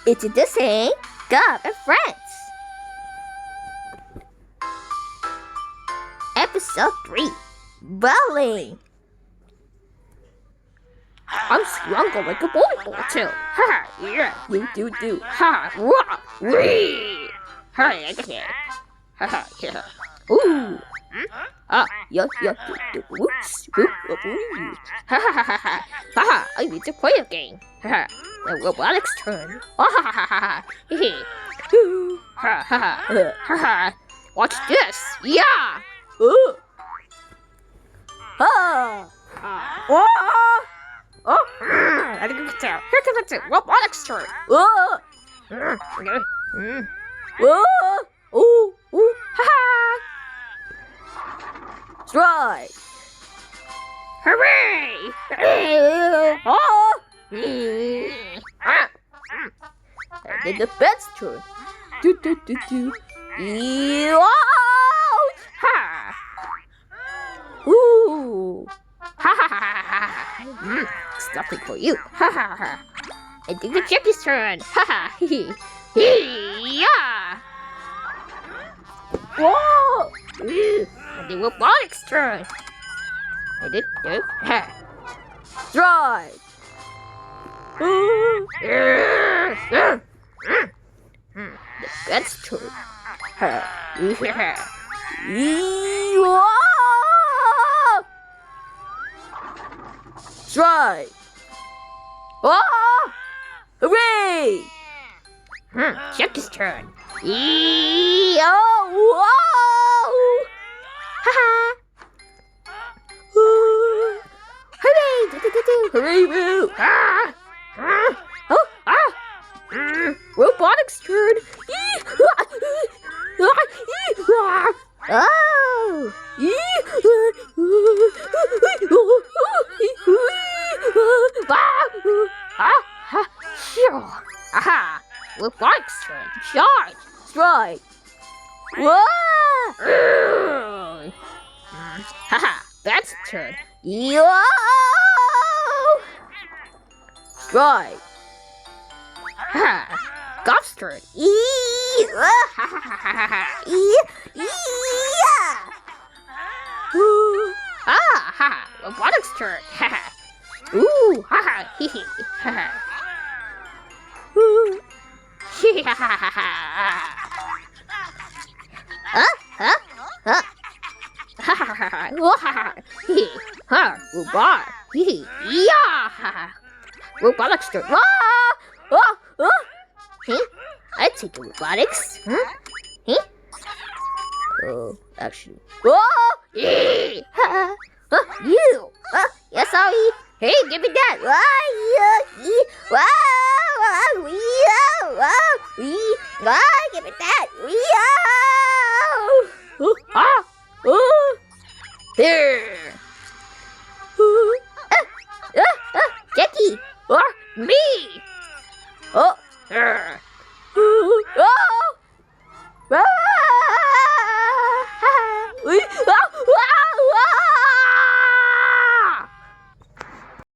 It's the same God and Friends. Episode 3, Bowling. I'm stronger like a volleyball too. Ha! Yeah, you do. Ha! Wah! Wee! Ha! Okay. Ha! Yeah. Ooh. Yeah. Whoops. Ha! I need to play a game. Ha! The robotics turn. Ha! Watch this. Yeah. Ha! I think it's here comes the robotics turn. Strike! Hooray! And then the bed's turn. Ha! Ooh! It's nothing for you. And then the chicken's turn. Yeah! Whoa! And the robotics turn. And then strike! The bed's turn. Strike! Hooray! Chicken's turn. Hooray! Woo! Robotics turn. Robotics turn. Charge. Strike. That's turn. Strike. Golf's turn. Robotics turn. Ooh, Robotics turn. I take the robotics. Oh, actually. You. Yeah, sorry. Hey, give me that. Give me that. There. Jackie. Me.